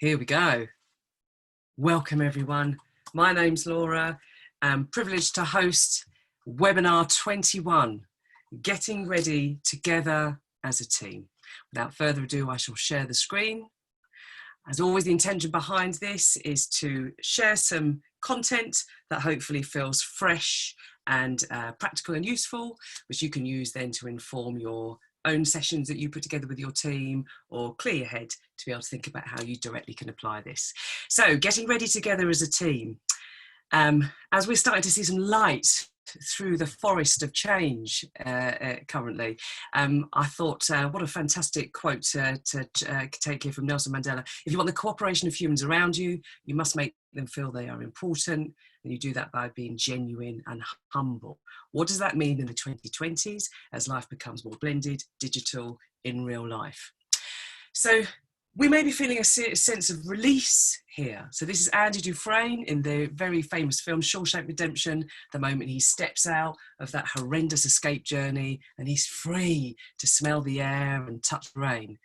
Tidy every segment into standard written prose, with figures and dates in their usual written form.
Here we go. Welcome everyone. My name's Laura. I'm privileged to host webinar 21, Getting Ready Together as a Team. Without further ado, I shall share the screen. As always, the intention behind this is to share some content that hopefully feels fresh and practical and useful, which you can use then to inform your own sessions that you put together with your team, or clear your head to be able to think about how you directly can apply this. So getting ready together as a team. As we're starting to see some light through the forest of change currently, I thought what a fantastic quote to take here from Nelson Mandela. If you want the cooperation of humans around you, you must make them feel they are important, and you do that by being genuine and humble. What does that mean in the 2020s as life becomes more blended, digital, in real life? So we may be feeling a sense of release here. So this is Andy Dufresne in the very famous film Shawshank Redemption, the moment he steps out of that horrendous escape journey and he's free to smell the air and touch the rain.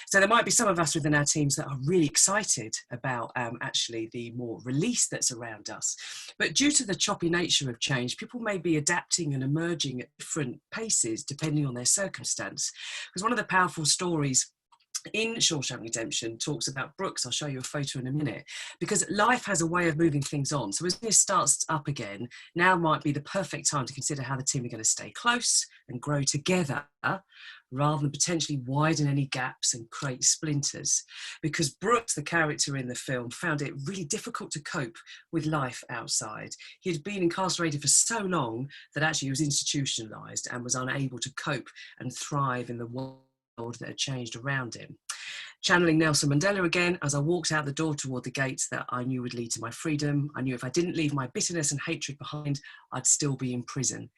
So there might be some of us within our teams that are really excited about actually the more release that's around us. But due to the choppy nature of change, people may be adapting and emerging at different paces depending on their circumstance. Because one of the powerful stories in Shawshank Redemption talks about Brooks. I'll show you a photo in a minute, because life has a way of moving things on. So as this starts up again, now might be the perfect time to consider how the team are going to stay close and grow together, rather than potentially widen any gaps and create splinters. Because Brooks, the character in the film, found it really difficult to cope with life outside. He had been incarcerated for so long that actually he was institutionalized and was unable to cope and thrive in the world that had changed around him. Channeling Nelson Mandela again, as I walked out the door toward the gates that I knew would lead to my freedom, I knew if I didn't leave my bitterness and hatred behind, I'd still be in prison.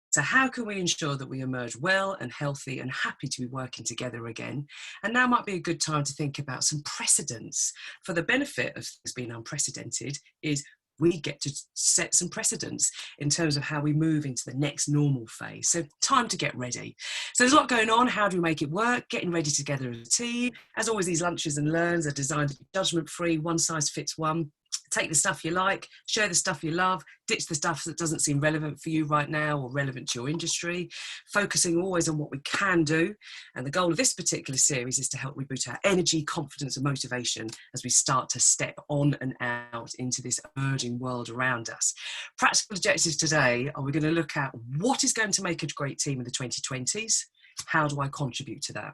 So how can we ensure that we emerge well and healthy and happy to be working together again? And now might be a good time to think about some precedents. For the benefit of things being unprecedented is we get to set some precedents in terms of how we move into the next normal phase. So time to get ready. So there's a lot going on. How do we make it work? Getting ready together as a team. As always, these lunches and learns are designed to be judgment-free, one size fits one. Take the stuff you like, share the stuff you love, ditch the stuff that doesn't seem relevant for you right now or relevant to your industry, focusing always on what we can do. And the goal of this particular series is to help reboot our energy, confidence and motivation as we start to step on and out into this emerging world around us. Practical objectives today are we're going to look at what is going to make a great team in the 2020s. How do I contribute to that?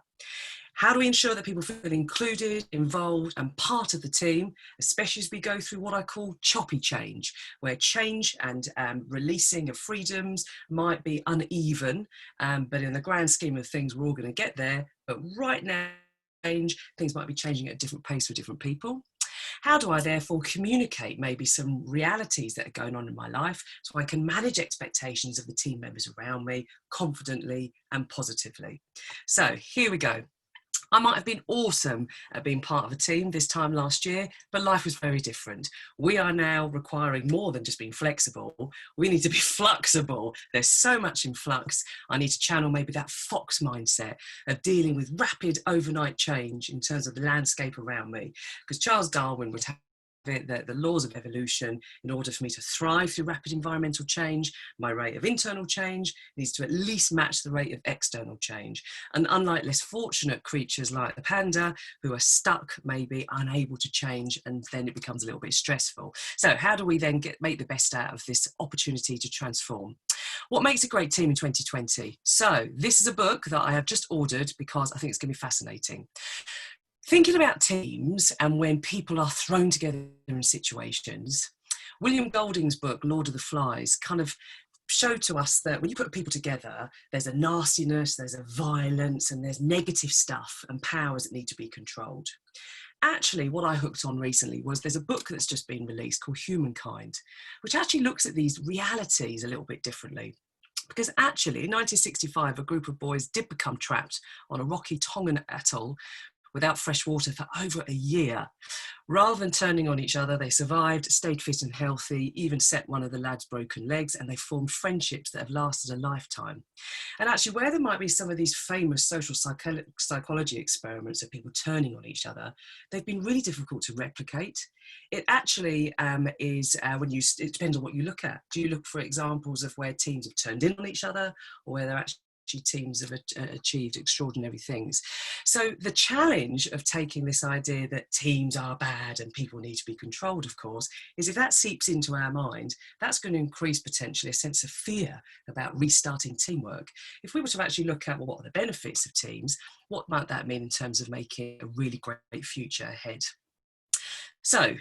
How do we ensure that people feel included, involved and part of the team, especially as we go through what I call choppy change, where change and releasing of freedoms might be uneven, but in the grand scheme of things, we're all going to get there. But right now, things might be changing at a different pace for different people. How do I therefore communicate maybe some realities that are going on in my life so I can manage expectations of the team members around me confidently and positively? So here we go. I might have been awesome at being part of a team this time last year, but life was very different. We are now requiring more than just being flexible. We need to be flexible. There's so much in flux. I need to channel maybe that fox mindset of dealing with rapid overnight change in terms of the landscape around me. Because Charles Darwin would have the laws of evolution. In order for me to thrive through rapid environmental change, my rate of internal change needs to at least match the rate of external change. And unlike less fortunate creatures like the panda, who are stuck, maybe unable to change, and then it becomes a little bit stressful. So how do we then make the best out of this opportunity to transform? What makes a great team in 2020? So this is a book that I have just ordered because I think it's going to be fascinating. Thinking about teams and when people are thrown together in situations, William Golding's book, Lord of the Flies, kind of showed to us that when you put people together, there's a nastiness, there's a violence, and there's negative stuff and powers that need to be controlled. Actually, what I hooked on recently was there's a book that's just been released called Humankind, which actually looks at these realities a little bit differently. Because actually, in 1965, a group of boys did become trapped on a rocky Tongan atoll without fresh water for over a year. Rather than turning on each other, they survived, stayed fit and healthy, even set one of the lads' broken legs, and they formed friendships that have lasted a lifetime. And actually, where there might be some of these famous social psychology experiments of people turning on each other, they've been really difficult to replicate. It actually is it depends on what you look at. Do you look for examples of where teams have turned in on each other, or where they're actually teams have achieved extraordinary things? So the challenge of taking this idea that teams are bad and people need to be controlled, of course, is if that seeps into our mind, that's going to increase potentially a sense of fear about restarting teamwork. If we were to actually look at, well, what are the benefits of teams, what might that mean in terms of making a really great future ahead? So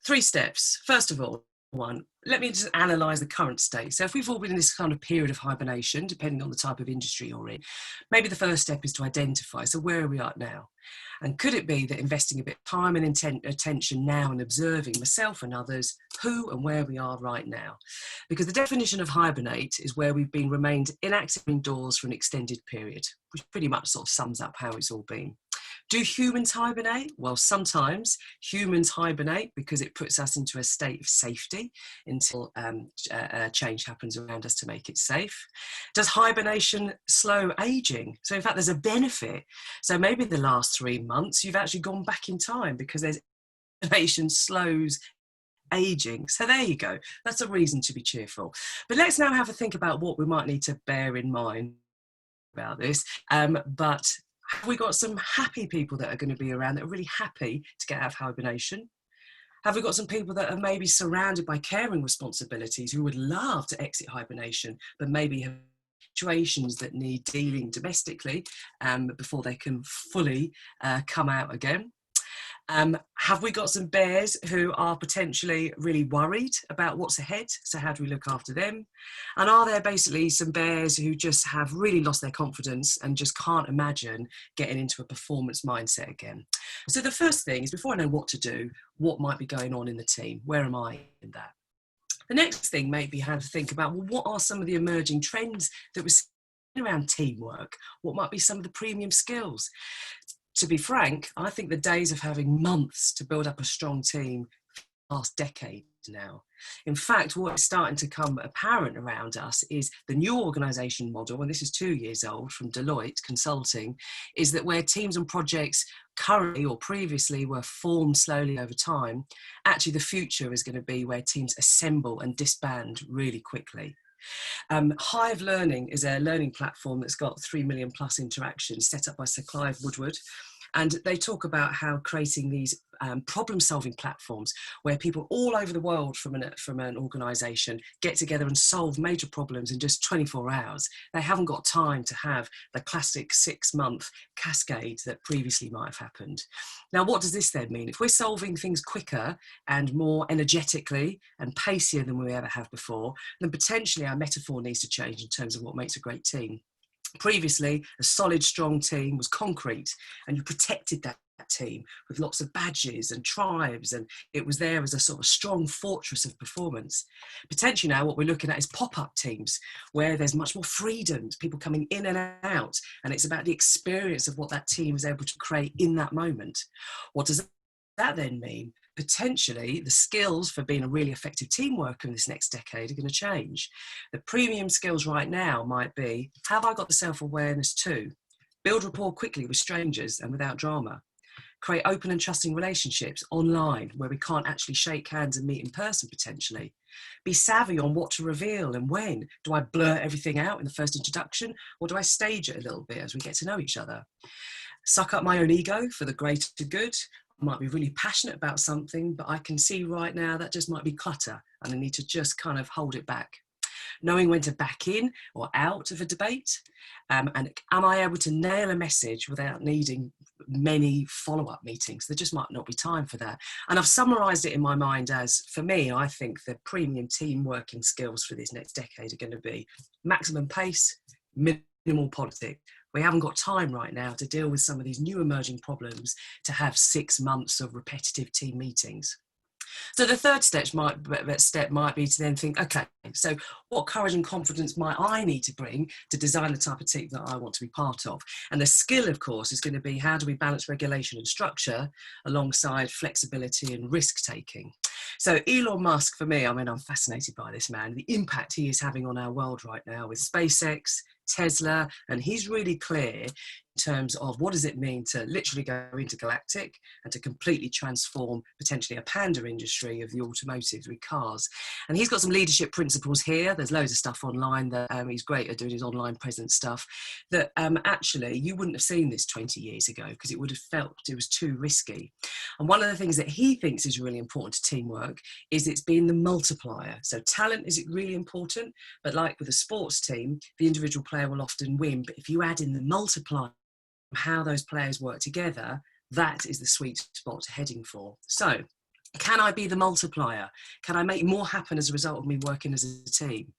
3 steps. First of all, let me just analyse the current state. So if we've all been in this kind of period of hibernation, depending on the type of industry you're in, maybe the first step is to identify, so where are we at now? And could it be that investing a bit of time and attention now and observing myself and others, who and where we are right now? Because the definition of hibernate is where we've been remained inactive indoors for an extended period, which pretty much sort of sums up how it's all been. Do humans hibernate? Well, sometimes humans hibernate because it puts us into a state of safety until change happens around us to make it safe. Does hibernation slow aging? So in fact, there's a benefit. So maybe the last 3 months, you've actually gone back in time because hibernation slows aging. So there you go. That's a reason to be cheerful. But let's now have a think about what we might need to bear in mind about this. But have we got some happy people that are going to be around that are really happy to get out of hibernation? Have we got some people that are maybe surrounded by caring responsibilities who would love to exit hibernation, but maybe have situations that need dealing domestically before they can fully come out again? Have we got some bears who are potentially really worried about what's ahead? So how do we look after them? And are there basically some bears who just have really lost their confidence and just can't imagine getting into a performance mindset again? So the first thing is, before I know what to do, what might be going on in the team? Where am I in that? The next thing may be how to think about, well, what are some of the emerging trends that we're seeing around teamwork? What might be some of the premium skills? To be frank, I think the days of having months to build up a strong team last decade now. In fact, what is starting to come apparent around us is the new organisation model, and this is 2 years old from Deloitte Consulting, is that where teams and projects currently or previously were formed slowly over time, actually the future is going to be where teams assemble and disband really quickly. Hive Learning is a learning platform that's got 3 million plus interactions, set up by Sir Clive Woodward. And they talk about how creating these problem-solving platforms where people all over the world from an organisation get together and solve major problems in just 24 hours. They haven't got time to have the classic 6-month cascade that previously might have happened. Now, what does this then mean? If we're solving things quicker and more energetically and pacier than we ever have before, then potentially our metaphor needs to change in terms of what makes a great team. Previously, a solid, strong team was concrete, and you protected that team with lots of badges and tribes, and it was there as a sort of strong fortress of performance. Potentially now what we're looking at is pop-up teams, where there's much more freedom, people coming in and out, and it's about the experience of what that team is able to create in that moment. What does that then mean? Potentially the skills for being a really effective team worker in this next decade are going to change. The premium skills right now might be, have I got the self-awareness to build rapport quickly with strangers and without drama? Create open and trusting relationships online where we can't actually shake hands and meet in person potentially. Be savvy on what to reveal and when. Do I blurt everything out in the first introduction, or do I stage it a little bit as we get to know each other? Suck up my own ego for the greater good. I might be really passionate about something, but I can see right now that just might be clutter and I need to just kind of hold it back. Knowing when to back in or out of a debate, and am I able to nail a message without needing many follow-up meetings? There just might not be time for that. And I've summarised it in my mind as, for me, I think the premium team working skills for this next decade are going to be maximum pace, minimal politics. We haven't got time right now to deal with some of these new emerging problems to have 6 months of repetitive team meetings. So the third step might be to then think, okay, so what courage and confidence might I need to bring to design the type of team that I want to be part of? And the skill, of course, is going to be how do we balance regulation and structure alongside flexibility and risk taking? So Elon Musk, for me, I mean, I'm fascinated by this man, the impact he is having on our world right now with SpaceX, Tesla, and he's really clear in terms of what does it mean to literally go intergalactic and to completely transform potentially a panda industry of the automotive with cars. And he's got some leadership principles here. There's loads of stuff online that he's great at doing his online presence stuff that actually you wouldn't have seen this 20 years ago because it would have felt it was too risky. And one of the things that he thinks is really important to teamwork is it's being the multiplier. So talent is really important, but like with a sports team, the individual player will often win. But if you add in the multiplier, how those players work together, that is the sweet spot heading for. So can I be the multiplier? Can I make more happen as a result of me working as a team?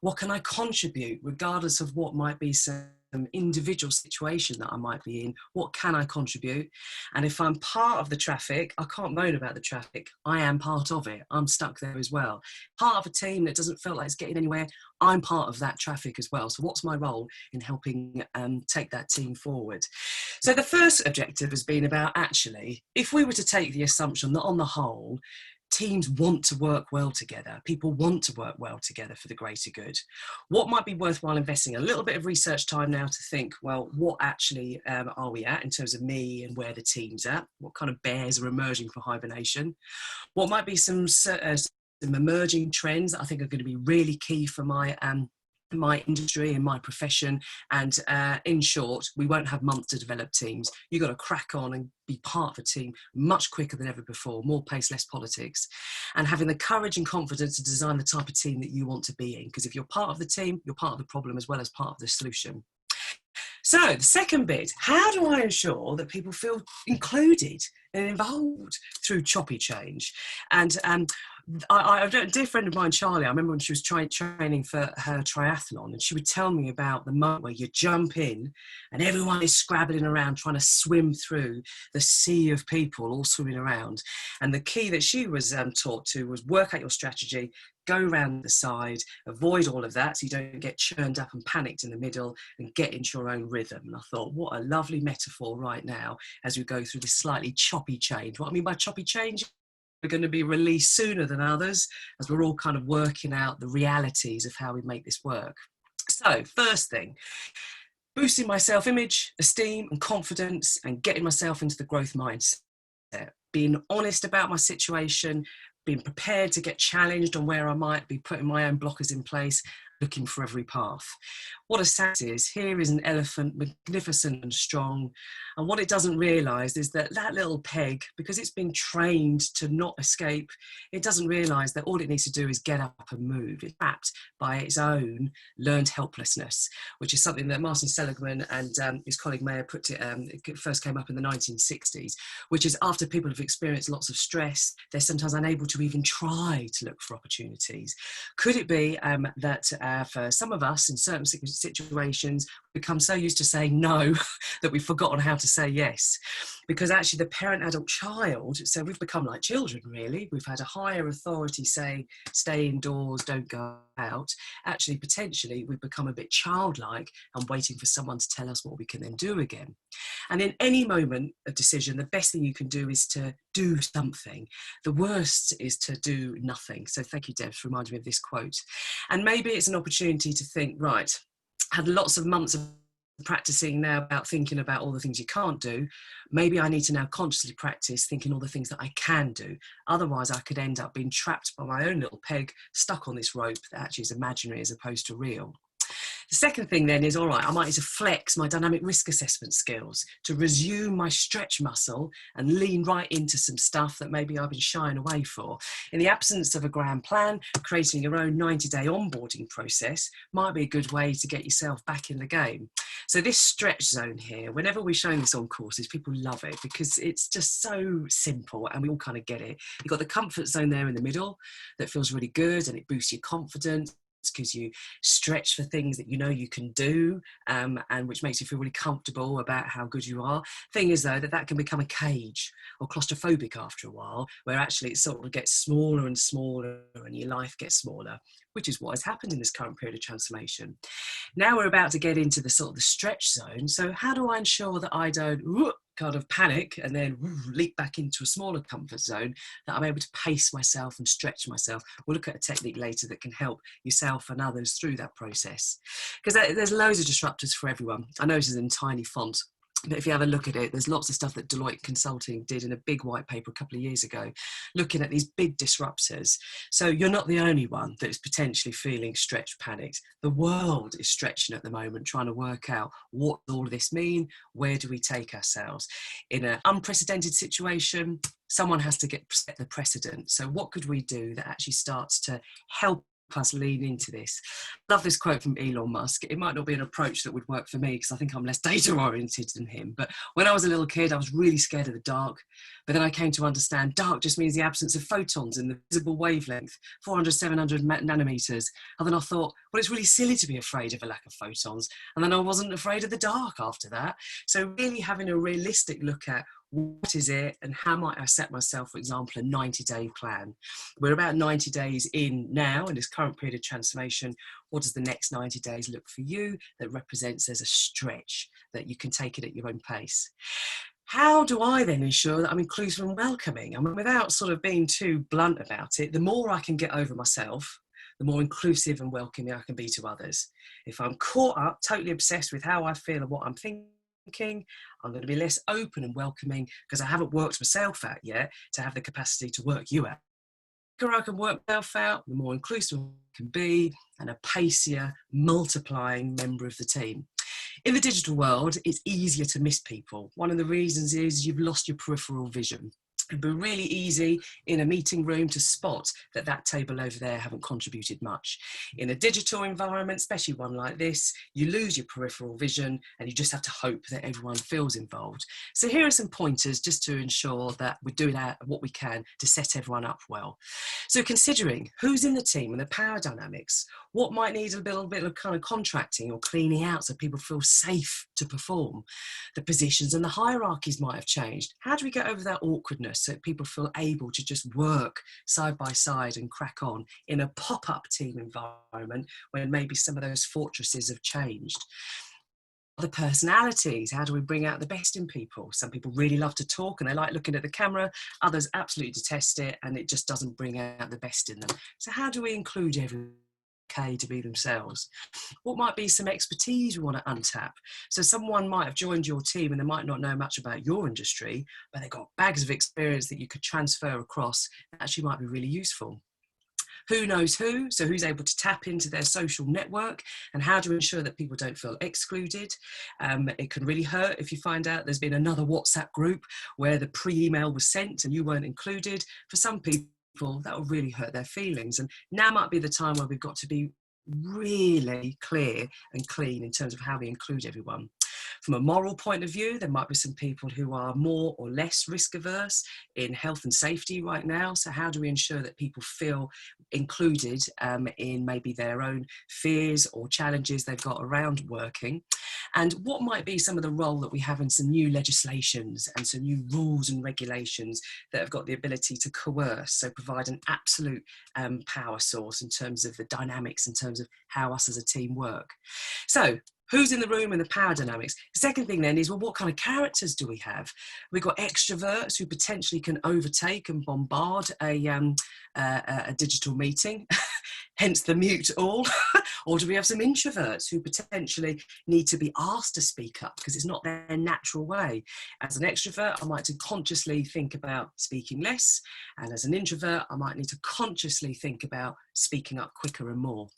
What can I contribute regardless of what might be some individual situation that I might be in? What can I contribute? And if I'm part of the traffic, I can't moan about the traffic. I am part of it. I'm stuck there as well. Part of a team that doesn't feel like it's getting anywhere, I'm part of that traffic as well. So what's my role in helping take that team forward? So the first objective has been about actually, if we were to take the assumption that on the whole, teams want to work well together. People want to work well together for the greater good. What might be worthwhile investing a little bit of research time now to think, well, what actually are we at in terms of me and where the team's at? What kind of bears are emerging from hibernation? What might be some emerging trends that I think are going to be really key for my industry and my profession, and in short, we won't have months to develop teams. You've got to crack on and be part of a team much quicker than ever before, more pace, less politics, and having the courage and confidence to design the type of team that you want to be in, because if you're part of the team, you're part of the problem as well as part of the solution. So the second bit, how do I ensure that people feel included and involved through choppy change? And a dear friend of mine, Charlie, I remember when she was training for her triathlon, and she would tell me about the moment where you jump in and everyone is scrabbling around trying to swim through the sea of people all swimming around. And the key that she was taught to was work out your strategy, go around the side, avoid all of that so you don't get churned up and panicked in the middle, and get into your own rhythm. And I thought, what a lovely metaphor right now as we go through this slightly choppy change. What I mean by choppy change, we're going to be released sooner than others as we're all kind of working out the realities of how we make this work. So first thing, boosting my self-image, esteem and confidence, and getting myself into the growth mindset, being honest about my situation, being prepared to get challenged on where I might be putting my own blockers in place, looking for every path. What a sense is, here is an elephant, magnificent and strong, and what it doesn't realise is that that little peg, because it's been trained to not escape, it doesn't realise that all it needs to do is get up and move. It's trapped by its own learned helplessness, which is something that Martin Seligman and his colleague Mayer it first came up in the 1960s, which is after people have experienced lots of stress, they're sometimes unable to even try to look for opportunities. Could it be that for some of us in certain situations, we become so used to saying no that we've forgotten how to say yes? Because actually the parent-adult child, so we've become like children really, we've had a higher authority saying stay indoors, don't go out. Actually, potentially we've become a bit childlike and waiting for someone to tell us what we can then do again. And in any moment of decision, the best thing you can do is to do something. The worst is to do nothing. So thank you, Deb, for reminding me of this quote. And maybe it's an opportunity to think, right, had lots of months of practicing now about thinking about all the things you can't do. Maybe I need to now consciously practice thinking all the things that I can do. Otherwise I could end up being trapped by my own little peg, stuck on this rope that actually is imaginary as opposed to real. The second thing then is, all right, I might need to flex my dynamic risk assessment skills to resume my stretch muscle and lean right into some stuff that maybe I've been shying away for. In the absence of a grand plan, creating your own 90-day onboarding process might be a good way to get yourself back in the game. So this stretch zone here, whenever we're showing this on courses, people love it because it's just so simple and we all kind of get it. You've got the comfort zone there in the middle that feels really good and it boosts your confidence. because you stretch for things that you know you can do, and which makes you feel really comfortable about how good you are. Thing is, though, that can become a cage or claustrophobic after a while, where actually it sort of gets smaller and smaller and your life gets smaller, which is what has happened in this current period of transformation. Now we're about to get into the sort of the stretch zone. So how do I ensure that I don't kind of panic and then leap back into a smaller comfort zone, that I'm able to pace myself and stretch myself? We'll look at a technique later that can help yourself and others through that process, because there's loads of disruptors for everyone. I know this is in tiny font, but if you have a look at it, there's lots of stuff that Deloitte Consulting did in a big white paper a couple of years ago, looking at these big disruptors. So you're not the only one that is potentially feeling stretched, panicked. The world is stretching at the moment, trying to work out what all of this mean, where do we take ourselves? In an unprecedented situation, someone has to set the precedent. So what could we do that actually starts to help us lean into this? Love this quote from Elon Musk. It might not be an approach that would work for me because I think I'm less data oriented than him, but when I was a little kid I was really scared of the dark, but then I came to understand dark just means the absence of photons in the visible wavelength, 400-700 nanometers. And then I thought, well, it's really silly to be afraid of a lack of photons, and then I wasn't afraid of the dark after that. So really having a realistic look at what is it and how might I set myself, for example, a 90-day plan. We're about 90 days in now in this current period of transformation. What does the next 90 days look for you that represents as a stretch that you can take it at your own pace? How do I then ensure that I'm inclusive and welcoming? I mean, without sort of being too blunt about it, the more I can get over myself, the more inclusive and welcoming I can be to others. If I'm caught up, totally obsessed with how I feel and what I'm thinking, I'm going to be less open and welcoming because I haven't worked myself out yet to have the capacity to work you out. The quicker I can work myself out, the more inclusive I can be and a pacier, multiplying member of the team. In the digital world, it's easier to miss people. One of the reasons is you've lost your peripheral vision. It'd be really easy in a meeting room to spot that that table over there haven't contributed much. In a digital environment, especially one like this, you lose your peripheral vision and you just have to hope that everyone feels involved. So here are some pointers just to ensure that we're doing what we can to set everyone up well. So considering who's in the team and the power dynamics, what might need a little bit of kind of contracting or cleaning out so people feel safe to perform. The positions and the hierarchies might have changed. How do we get over that awkwardness so people feel able to just work side by side and crack on in a pop-up team environment when maybe some of those fortresses have changed? The personalities, how do we bring out the best in people? Some people really love to talk and they like looking at the camera, others absolutely detest it and it just doesn't bring out the best in them. So how do we include everyone to be themselves? What might be some expertise we want to untap? So someone might have joined your team and they might not know much about your industry, but they've got bags of experience that you could transfer across that actually might be really useful. Who knows who? So who's able to tap into their social network and how to ensure that people don't feel excluded? It can really hurt if you find out there's been another WhatsApp group where the pre-email was sent and you weren't included. For some people, that will really hurt their feelings. And now might be the time where we've got to be really clear and clean in terms of how we include everyone. From a moral point of view, there might be some people who are more or less risk averse in health and safety right now. So how do we ensure that people feel included in maybe their own fears or challenges they've got around working? And what might be some of the role that we have in some new legislations and some new rules and regulations that have got the ability to coerce, so provide an absolute power source in terms of the dynamics, in terms of how us as a team work. So who's in the room and the power dynamics? The second thing then is, well, what kind of characters do we have? We've got extroverts who potentially can overtake and bombard a digital meeting, hence the mute all. Or do we have some introverts who potentially need to be asked to speak up because it's not their natural way? As an extrovert, I might consciously think about speaking less. And as an introvert, I might need to consciously think about speaking up quicker and more.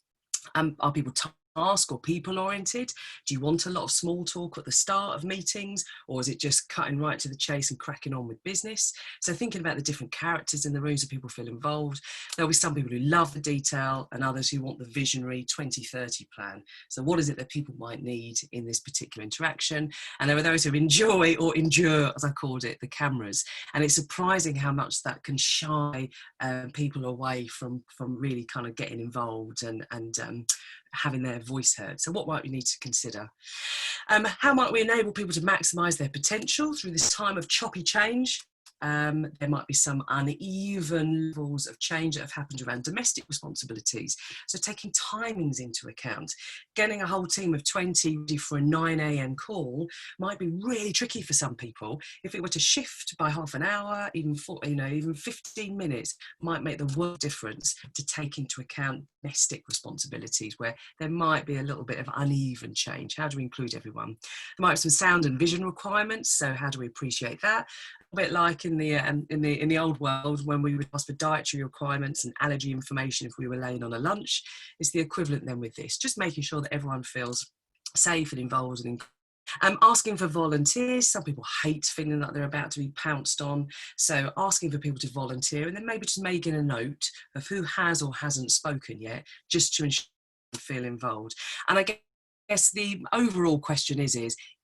Are people task or people oriented? Do you want a lot of small talk at the start of meetings, or is it just cutting right to the chase and cracking on with business? So thinking about the different characters in the room so people feel involved. There'll be some people who love the detail and others who want the visionary 2030 plan. So what is it that people might need in this particular interaction? And there are those who enjoy or endure, as I called it, the cameras. And it's surprising how much that can shy people away from really kind of getting involved and having their voice heard. So what might we need to consider? How might we enable people to maximise their potential through this time of choppy change? There might be some uneven levels of change that have happened around domestic responsibilities. So taking timings into account, getting a whole team of 20 ready for a 9 a.m. call might be really tricky for some people. If it were to shift by half an hour, even 15 minutes, might make the world difference to take into account domestic responsibilities where there might be a little bit of uneven change. How do we include everyone? There might be some sound and vision requirements. So how do we appreciate that? A bit like in the old world when we would ask for dietary requirements and allergy information if we were laying on a lunch. It's the equivalent then with this, just making sure that everyone feels safe and involved and asking for volunteers. Some people hate feeling like they're about to be pounced on, so asking for people to volunteer, and then maybe just making a note of who has or hasn't spoken yet, just to ensure they feel involved. And I guess the overall question is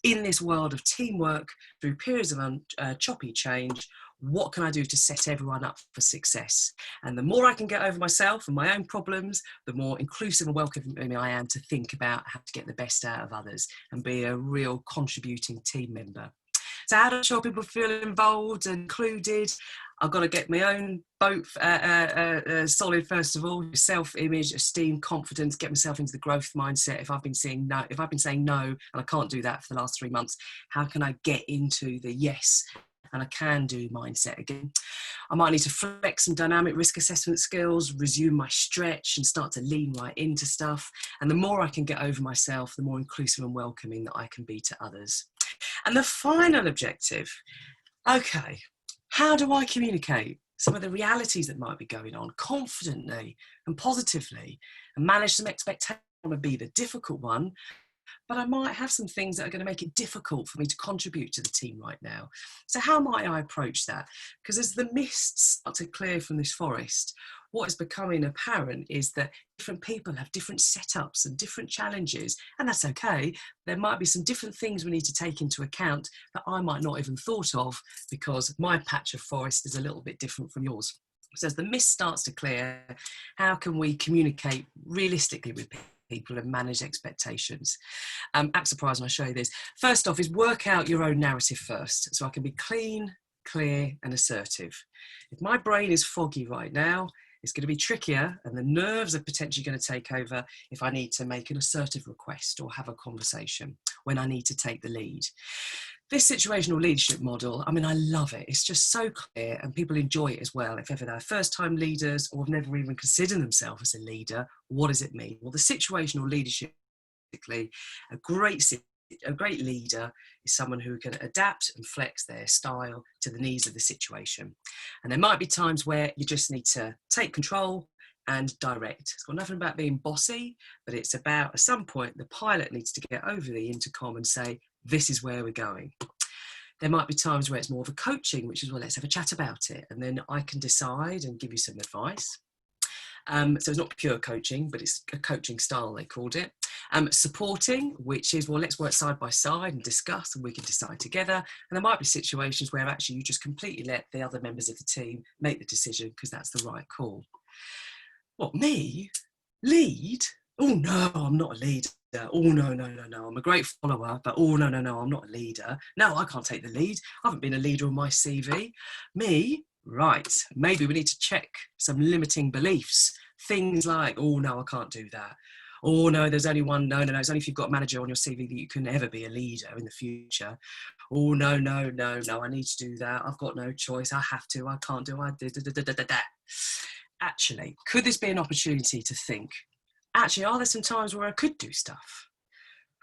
in this world of teamwork through periods of choppy change, what can I do to set everyone up for success? And the more I can get over myself and my own problems, the more inclusive and welcoming I am to think about how to get the best out of others and be a real contributing team member. So how to ensure people feel involved and included? I've got to get my own boat solid first of all. Self-image, esteem, confidence. Get myself into the growth mindset. If I've been saying no, and I can't do that for the last 3 months, how can I get into the yes and I can do mindset again? I might need to flex some dynamic risk assessment skills, resume my stretch and start to lean right into stuff. And the more I can get over myself, the more inclusive and welcoming that I can be to others. And the final objective, okay, how do I communicate some of the realities that might be going on confidently and positively and manage some expectations? I want to be the difficult one, but I might have some things that are going to make it difficult for me to contribute to the team right now. So how might I approach that? Because as the mists start to clear from this forest, what is becoming apparent is that different people have different setups and different challenges, and that's okay. There might be some different things we need to take into account that I might not even thought of because my patch of forest is a little bit different from yours. So as the mist starts to clear, how can we communicate realistically with people and manage expectations? Act surprise when I show you this. First off is work out your own narrative first, so I can be clean, clear and assertive. If my brain is foggy right now, it's going to be trickier and the nerves are potentially going to take over if I need to make an assertive request or have a conversation when I need to take the lead. This situational leadership model, I mean, I love it. It's just so clear and people enjoy it as well. If ever they're first-time leaders or have never even considered themselves as a leader, what does it mean? Well, the situational leadership, a great leader is someone who can adapt and flex their style to the needs of the situation. And there might be times where you just need to take control and direct. It's got nothing about being bossy, but it's about, at some point, the pilot needs to get over the intercom and say, this is where we're going. There might be times where it's more of a coaching, which is, well, let's have a chat about it. And then I can decide and give you some advice. So it's not pure coaching, but it's a coaching style, they called it. Supporting, which is, well, let's work side by side and discuss and we can decide together. And there might be situations where actually you just completely let the other members of the team make the decision because that's the right call. What, me? Lead? Oh no, I'm not a leader. Oh no, I'm a great follower, but oh no, I'm not a leader. No, I can't take the lead. I haven't been a leader on my CV. Me? Right, maybe we need to check some limiting beliefs. Things like, oh no, I can't do that. Oh no, there's only one, no, it's only if you've got a manager on your CV that you can ever be a leader in the future. Oh no, I need to do that. I've got no choice. I have to, I can't do it. Actually, could this be an opportunity to think, actually, are there some times where I could do stuff?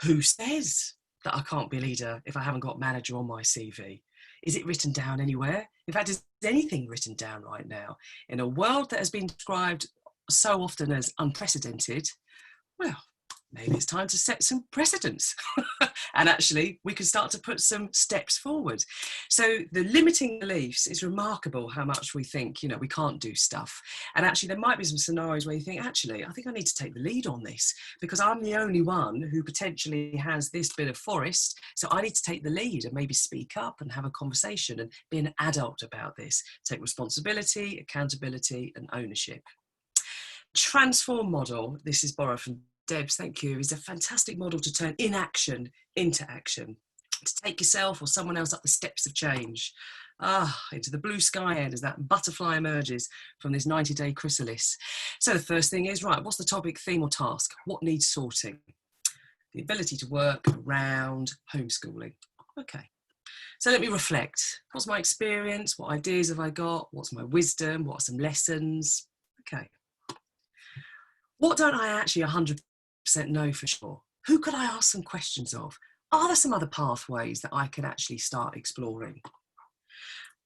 Who says that I can't be a leader if I haven't got manager on my CV? Is it written down anywhere? In fact, is anything written down right now? In a world that has been described so often as unprecedented, well, maybe it's time to set some precedents. And actually, we can start to put some steps forward. So the limiting beliefs is remarkable how much we think, we can't do stuff. And actually, there might be some scenarios where you think, actually, I think I need to take the lead on this because I'm the only one who potentially has this bit of forest. So I need to take the lead and maybe speak up and have a conversation and be an adult about this. Take responsibility, accountability, and ownership. Transform model, this is borrowed from Debs, thank you, is a fantastic model to turn inaction into action, to take yourself or someone else up the steps of change, into the blue sky end as that butterfly emerges from this 90-day chrysalis. So the first thing is, right, what's the topic, theme or task? What needs sorting? The ability to work around homeschooling. Okay. So let me reflect. What's my experience? What ideas have I got? What's my wisdom? What are some lessons? Okay. What don't I actually 100% know for sure? Who could I ask some questions of? Are there some other pathways that I could actually start exploring?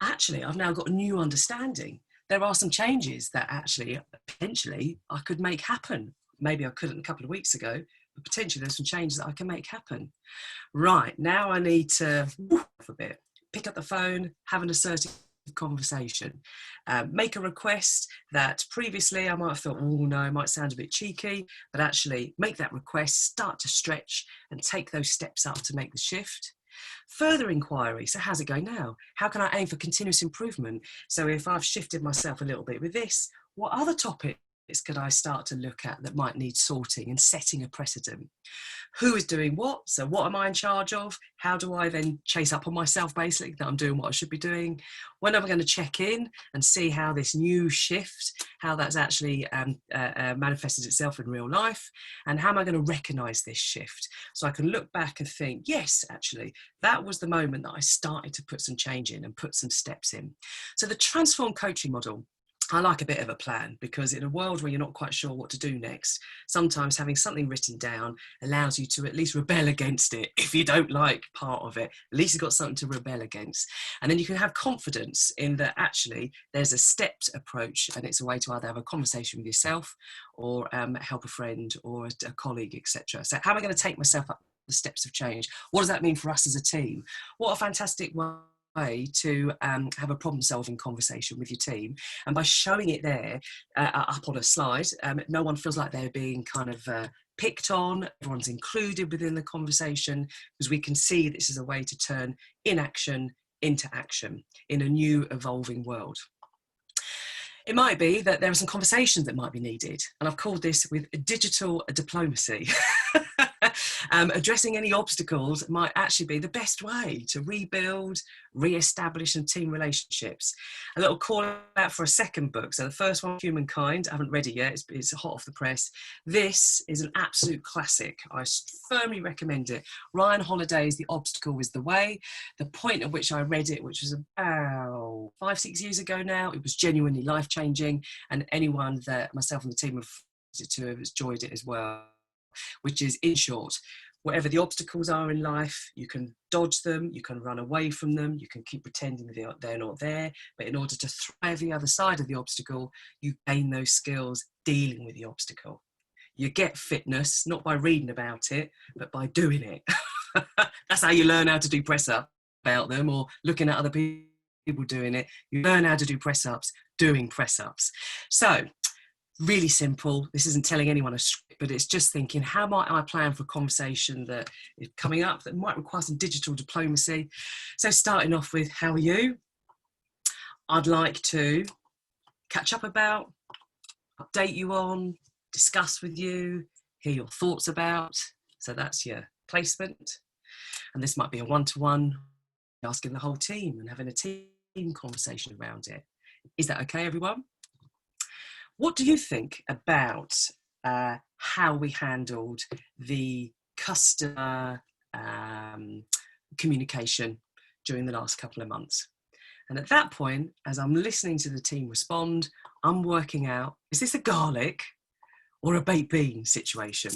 Actually, I've now got a new understanding. There are some changes that actually, potentially, I could make happen. Maybe I couldn't a couple of weeks ago, but potentially there's some changes that I can make happen. Right, now I need to a bit, pick up the phone, have an assertive conversation, make a request that previously I might have thought, oh no, it might sound a bit cheeky, but actually make that request, start to stretch and take those steps up to make the shift. Further inquiry, so how's it going now? How can I aim for continuous improvement? So if I've shifted myself a little bit with this, what other topics could I start to look at that might need sorting and setting a precedent? Who is doing what? So what am I in charge of? How do I then chase up on myself, basically, that I'm doing what I should be doing? When am I going to check in and see how this new shift, how that's actually manifested itself in real life? And how am I going to recognise this shift? So I can look back and think, yes, actually, that was the moment that I started to put some change in and put some steps in. So the transform coaching model, I like a bit of a plan, because in a world where you're not quite sure what to do next, sometimes having something written down allows you to at least rebel against it. If you don't like part of it, at least you've got something to rebel against. And then you can have confidence in that actually there's a stepped approach, and it's a way to either have a conversation with yourself or help a friend or a colleague, etc. So how am I going to take myself up the steps of change? What does that mean for us as a team? What a fantastic way to have a problem-solving conversation with your team, and by showing it there up on a slide, no one feels like they're being kind of picked on. Everyone's included within the conversation, because we can see this is a way to turn inaction into action in a new evolving world. It might be that there are some conversations that might be needed, and I've called this with digital diplomacy. Addressing any obstacles might actually be the best way to rebuild, re-establish some team relationships. A little call out for a second book. So the first one, Humankind, I haven't read it yet, it's hot off the press. This is an absolute classic. I firmly recommend it. Ryan Holiday's The Obstacle is the Way. The point at which I read it, which was about 5-6 years ago now, it was genuinely life-changing, and anyone that myself and the team have enjoyed it as well. Which is, in short, whatever the obstacles are in life, you can dodge them, you can run away from them, you can keep pretending they're not there, but in order to thrive the other side of the obstacle, you gain those skills dealing with the obstacle. You get fitness, not by reading about it, but by doing it. That's how you learn how to do press-ups about them, or looking at other people doing it. You learn how to do press-ups, doing press-ups. So, really simple. This isn't telling anyone a script, but it's just thinking, how might I plan for a conversation that is coming up that might require some digital diplomacy? So starting off with, how are you? I'd like to catch up about, update you on, discuss with you, hear your thoughts about. So that's your placement. And this might be a one-to-one, asking the whole team and having a team conversation around it. Is that okay, everyone? What do you think about how we handled the customer communication during the last couple of months? And at that point, as I'm listening to the team respond, I'm working out, is this a garlic or a baked bean situation.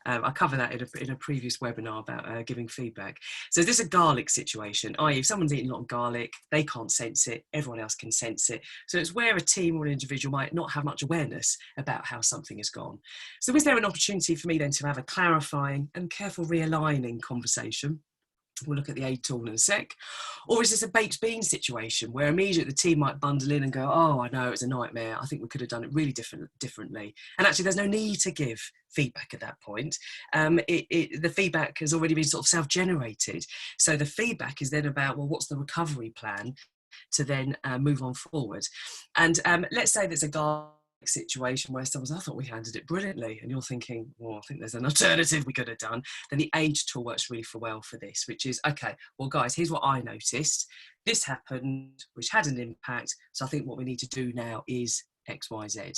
I cover that in a previous webinar about giving feedback. So is this a garlic situation? I.e., if someone's eating a lot of garlic, they can't sense it, everyone else can sense it. So it's where a team or an individual might not have much awareness about how something has gone. So is there an opportunity for me then to have a clarifying and careful realigning conversation? We'll look at the aid tool in a sec. Or is this a baked bean situation where immediately the team might bundle in and go, oh, I know, it was a nightmare. I think we could have done it really differently. And actually, there's no need to give feedback at that point. The feedback has already been sort of self-generated. So the feedback is then about, well, what's the recovery plan to then move on forward? And let's say there's a guy situation where someone's, I thought we handled it brilliantly, and you're thinking, well, I think there's an alternative we could have done. Then the age tool works really well for this, which is, okay, well guys, here's what I noticed, this happened, which had an impact, so I think what we need to do now is XYZ.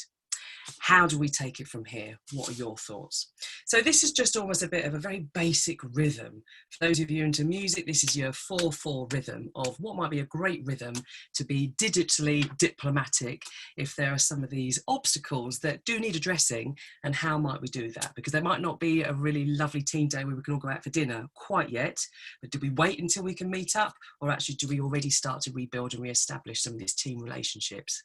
How do we take it from here? What are your thoughts? So this is just almost a bit of a very basic rhythm. For those of you into music, this is your 4/4 rhythm of what might be a great rhythm to be digitally diplomatic if there are some of these obstacles that do need addressing, and how might we do that? Because there might not be a really lovely team day where we can all go out for dinner quite yet, but do we wait until we can meet up, or actually do we already start to rebuild and re-establish some of these team relationships?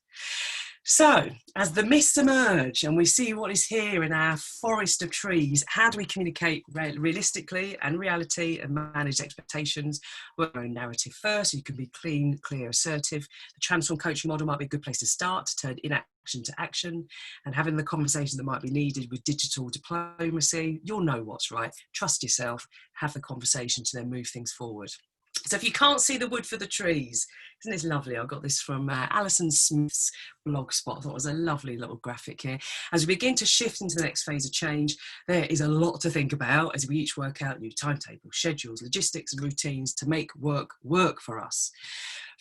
So, as the mists emerge and we see what is here in our forest of trees, how do we communicate realistically and reality and manage expectations? Work your own narrative first, so you can be clean, clear, assertive. The transform coaching model might be a good place to start, to turn inaction to action, and having the conversation that might be needed with digital diplomacy. You'll know what's right. Trust yourself, have the conversation to then move things forward. So if you can't see the wood for the trees, isn't this lovely? I got this from Alison Smith's blog spot. I thought it was a lovely little graphic here. As we begin to shift into the next phase of change, there is a lot to think about as we each work out new timetables, schedules, logistics and routines to make work for us.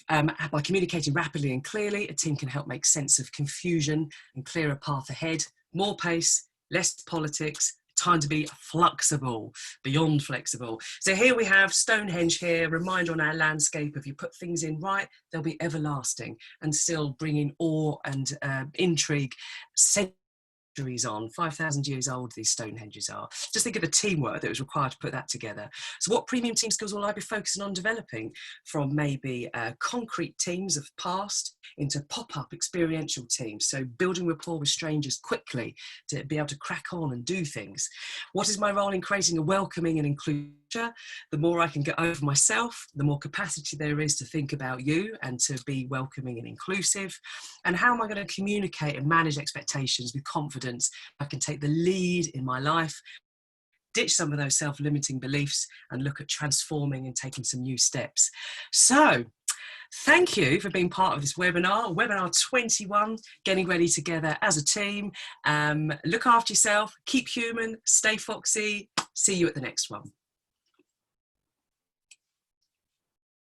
By communicating rapidly and clearly, a team can help make sense of confusion and clear a path ahead. More pace, less politics, time to be flexible, beyond flexible. So here we have Stonehenge here, reminder on our landscape, if you put things in right, they'll be everlasting and still bringing awe and intrigue centuries on. 5,000 years old these Stonehenges are. Just think of the teamwork that was required to put that together. So what premium team skills will I be focusing on developing, from maybe concrete teams of past into pop-up experiential teams, so building rapport with strangers quickly to be able to crack on and do things? What is my role in creating a welcoming and inclusive? The more I can get over myself, the more capacity there is to think about you and to be welcoming and inclusive. And how am I going to communicate and manage expectations with confidence? I can take the lead in my life, ditch some of those self-limiting beliefs, and look at transforming and taking some new steps. So thank you for being part of this webinar, webinar 21, getting ready together as a team. Look after yourself, keep human, stay foxy. See you at the next one.